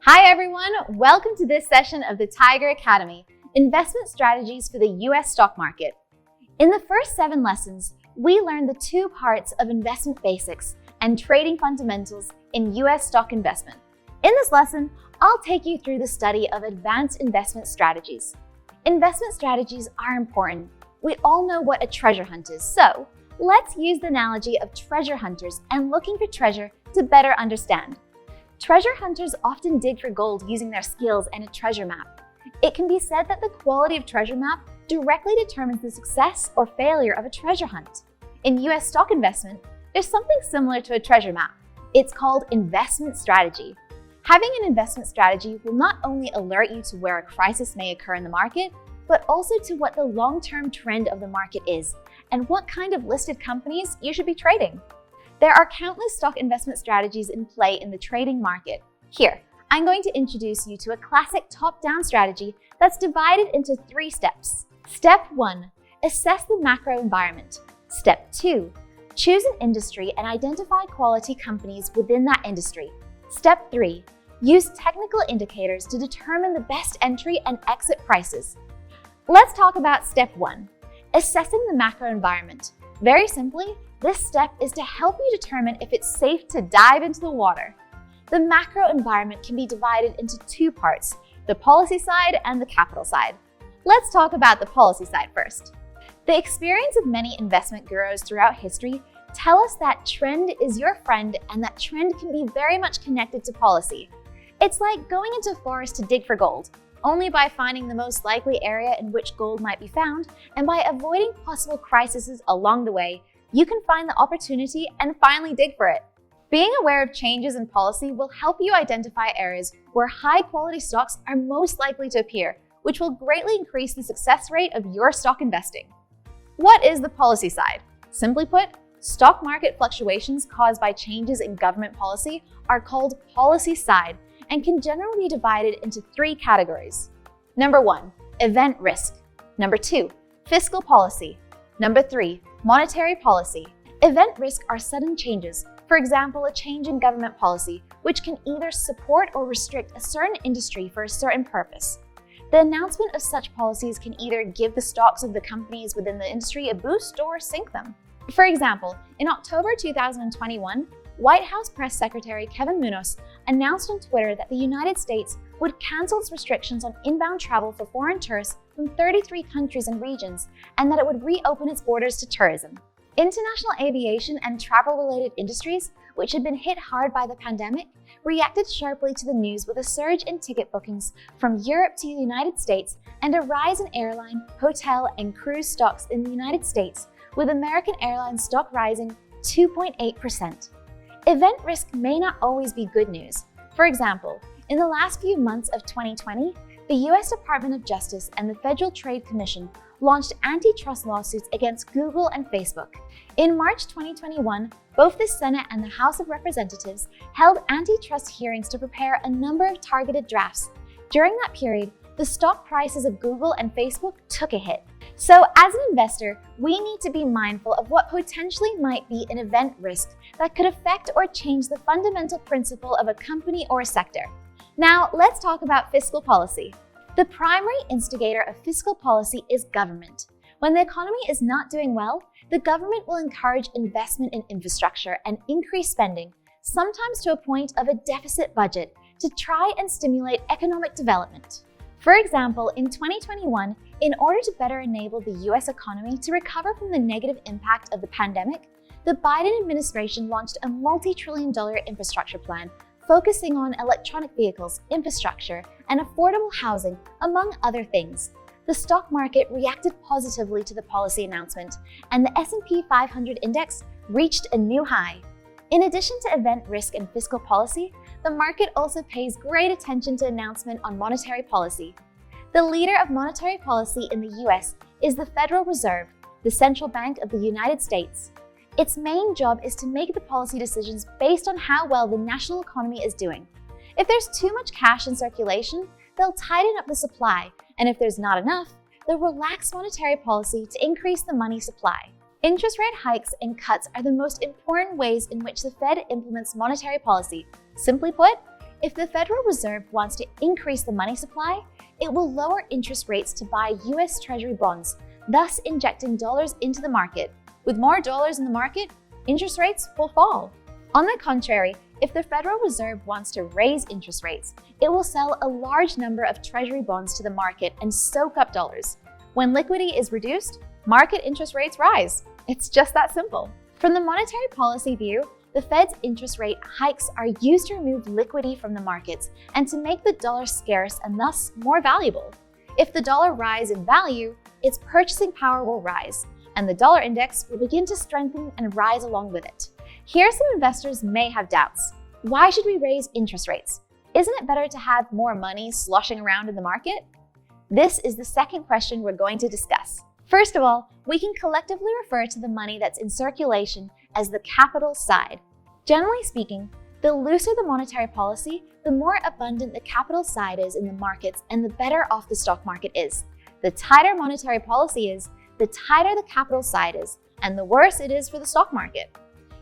Hi everyone, welcome to this session of the Tiger Academy, Investment Strategies for the US Stock Market. In the first 7 lessons, we learned the 2 parts of investment basics and trading fundamentals in US stock investment. In this lesson, I'll take you through the study of advanced investment strategies. Investment strategies are important. We all know what a treasure hunt is, so let's use the analogy of treasure hunters and looking for treasure to better understand. Treasure hunters often dig for gold using their skills and a treasure map. It can be said that the quality of treasure map directly determines the success or failure of a treasure hunt. In US stock investment, there's something similar to a treasure map. It's called investment strategy. Having an investment strategy will not only alert you to where a crisis may occur in the market, but also to what the long-term trend of the market is and what kind of listed companies you should be trading. There are countless stock investment strategies in play in the trading market. Here, I'm going to introduce you to a classic top-down strategy that's divided into 3 steps. Step 1, assess the macro environment. Step 2, choose an industry and identify quality companies within that industry. Step 3, use technical indicators to determine the best entry and exit prices. Let's talk about step 1, assessing the macro environment. Very simply, this step is to help you determine if it's safe to dive into the water. The macro environment can be divided into 2 parts, the policy side and the capital side. Let's talk about the policy side first. The experience of many investment gurus throughout history tell us that trend is your friend and that trend can be very much connected to policy. It's like going into a forest to dig for gold. Only by finding the most likely area in which gold might be found and by avoiding possible crises along the way, you can find the opportunity and finally dig for it. Being aware of changes in policy will help you identify areas where high-quality stocks are most likely to appear, which will greatly increase the success rate of your stock investing. What is the policy side? Simply put, stock market fluctuations caused by changes in government policy are called policy side and can generally be divided into 3 categories. Number 1, event risk. Number 2, fiscal policy. Number 3, monetary policy. Event risk are sudden changes, for example, a change in government policy, which can either support or restrict a certain industry for a certain purpose. The announcement of such policies can either give the stocks of the companies within the industry a boost or sink them. For example, in October 2021, White House Press Secretary Kevin Munoz announced on Twitter that the United States would cancel its restrictions on inbound travel for foreign tourists from 33 countries and regions, and that it would reopen its borders to tourism. International aviation and travel-related industries, which had been hit hard by the pandemic, reacted sharply to the news with a surge in ticket bookings from Europe to the United States and a rise in airline, hotel, and cruise stocks in the United States, with American Airlines stock rising 2.8%. Event risk may not always be good news. For example, in the last few months of 2020, the US Department of Justice and the Federal Trade Commission launched antitrust lawsuits against Google and Facebook. In March 2021, both the Senate and the House of Representatives held antitrust hearings to prepare a number of targeted drafts. During that period, the stock prices of Google and Facebook took a hit. So as an investor, we need to be mindful of what potentially might be an event risk that could affect or change the fundamental principle of a company or a sector. Now, let's talk about fiscal policy. The primary instigator of fiscal policy is government. When the economy is not doing well, the government will encourage investment in infrastructure and increase spending, sometimes to a point of a deficit budget, to try and stimulate economic development. For example, in 2021, in order to better enable the US economy to recover from the negative impact of the pandemic, the Biden administration launched a multi-trillion-dollar infrastructure plan focusing on electronic vehicles, infrastructure, and affordable housing, among other things. The stock market reacted positively to the policy announcement, and the S&P 500 index reached a new high. In addition to event risk and fiscal policy, the market also pays great attention to announcement on monetary policy. The leader of monetary policy in the US is the Federal Reserve, the central bank of the United States. Its main job is to make the policy decisions based on how well the national economy is doing. If there's too much cash in circulation, they'll tighten up the supply, and if there's not enough, they'll relax monetary policy to increase the money supply. Interest rate hikes and cuts are the most important ways in which the Fed implements monetary policy. Simply put, If the Federal Reserve wants to increase the money supply, it will lower interest rates to buy US Treasury bonds, thus injecting dollars into the market. With more dollars in the market, interest rates will fall. On the contrary, if the Federal Reserve wants to raise interest rates, it will sell a large number of Treasury bonds to the market and soak up dollars. When liquidity is reduced, market interest rates rise. It's just that simple. From the monetary policy view, the Fed's interest rate hikes are used to remove liquidity from the markets and to make the dollar scarce and thus more valuable. If the dollar rises in value, its purchasing power will rise, and the dollar index will begin to strengthen and rise along with it. Here, some investors may have doubts. Why should we raise interest rates? Isn't it better to have more money sloshing around in the market? This is the second question we're going to discuss. First of all, we can collectively refer to the money that's in circulation as the capital side. Generally speaking, the looser the monetary policy, the more abundant the capital side is in the markets and the better off the stock market is. The tighter monetary policy is, the tighter the capital side is, and the worse it is for the stock market.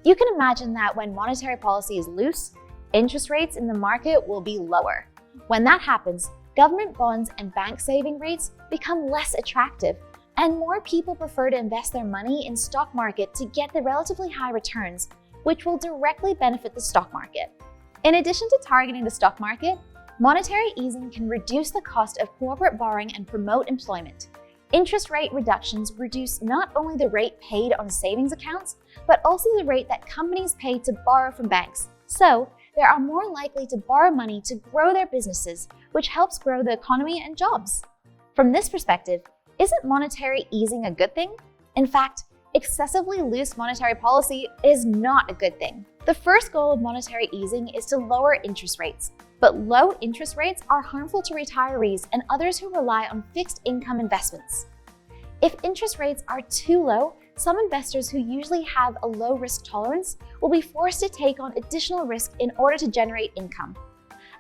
You can imagine that when monetary policy is loose, interest rates in the market will be lower. When that happens, government bonds and bank saving rates become less attractive, and more people prefer to invest their money in stock market to get the relatively high returns, which will directly benefit the stock market. In addition to targeting the stock market, monetary easing can reduce the cost of corporate borrowing and promote employment. Interest rate reductions reduce not only the rate paid on savings accounts, but also the rate that companies pay to borrow from banks. So, they are more likely to borrow money to grow their businesses, which helps grow the economy and jobs. From this perspective, isn't monetary easing a good thing? In fact, excessively loose monetary policy is not a good thing. The first goal of monetary easing is to lower interest rates, but low interest rates are harmful to retirees and others who rely on fixed income investments. If interest rates are too low, some investors who usually have a low risk tolerance will be forced to take on additional risk in order to generate income.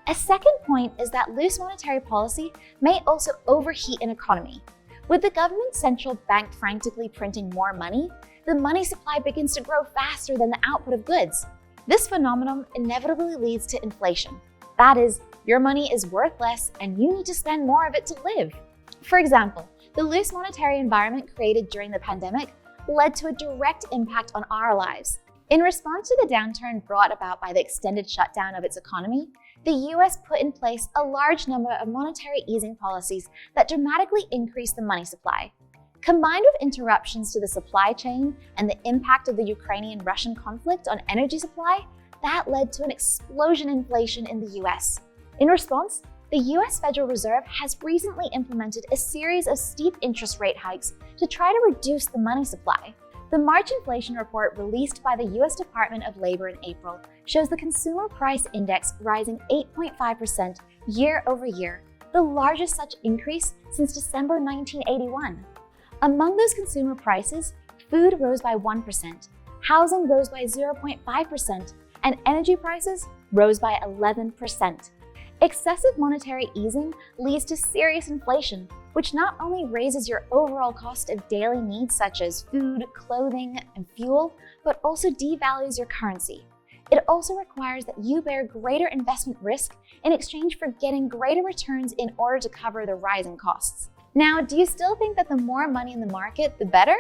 A second point is that loose monetary policy may also overheat an economy. With the government's central bank frantically printing more money, the money supply begins to grow faster than the output of goods. This phenomenon inevitably leads to inflation. That is, your money is worth less and you need to spend more of it to live. For example, the loose monetary environment created during the pandemic led to a direct impact on our lives. In response to the downturn brought about by the extended shutdown of its economy, the US put in place a large number of monetary easing policies that dramatically increased the money supply. Combined with interruptions to the supply chain and the impact of the Ukrainian-Russian conflict on energy supply, that led to an explosion in inflation in the US. In response, the US Federal Reserve has recently implemented a series of steep interest rate hikes to try to reduce the money supply. The March inflation report released by the US Department of Labor in April shows the Consumer Price Index rising 8.5% year over year, the largest such increase since December 1981. Among those consumer prices, food rose by 1%, housing rose by 0.5%, and energy prices rose by 11%. Excessive monetary easing leads to serious inflation, which not only raises your overall cost of daily needs such as food, clothing, and fuel, but also devalues your currency. It also requires that you bear greater investment risk in exchange for getting greater returns in order to cover the rising costs. Now, do you still think that the more money in the market, the better?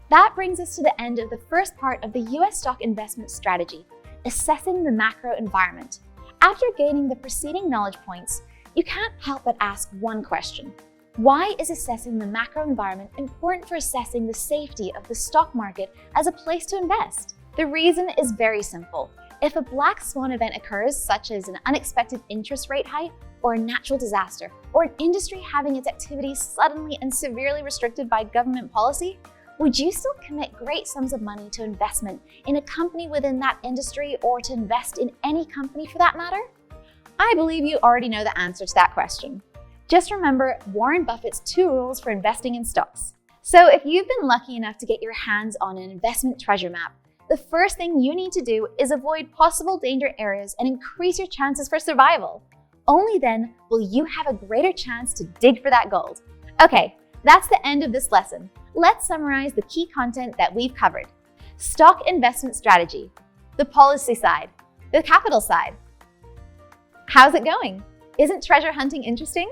That brings us to the end of the first part of the US stock investment strategy, assessing the macro environment. After gaining the preceding knowledge points, you can't help but ask one question. Why is assessing the macro environment important for assessing the safety of the stock market as a place to invest? The reason is very simple. If a black swan event occurs, such as an unexpected interest rate hike, or a natural disaster, or an industry having its activities suddenly and severely restricted by government policy, would you still commit great sums of money to investment in a company within that industry or to invest in any company for that matter? I believe you already know the answer to that question. Just remember Warren Buffett's 2 rules for investing in stocks. So if you've been lucky enough to get your hands on an investment treasure map, the first thing you need to do is avoid possible danger areas and increase your chances for survival. Only then will you have a greater chance to dig for that gold. Okay, that's the end of this lesson. Let's summarize the key content that we've covered. Stock investment strategy, the policy side, the capital side. How's it going? Isn't treasure hunting interesting?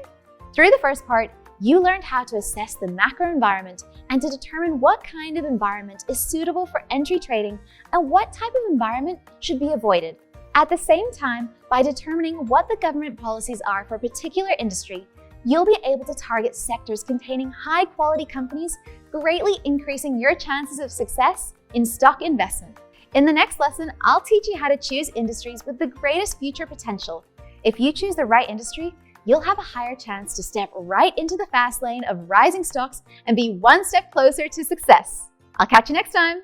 Through the first part, you learned how to assess the macro environment and to determine what kind of environment is suitable for entry trading and what type of environment should be avoided. At the same time, by determining what the government policies are for a particular industry, you'll be able to target sectors containing high-quality companies, greatly increasing your chances of success in stock investment. In the next lesson, I'll teach you how to choose industries with the greatest future potential. If you choose the right industry, you'll have a higher chance to step right into the fast lane of rising stocks and be one step closer to success. I'll catch you next time.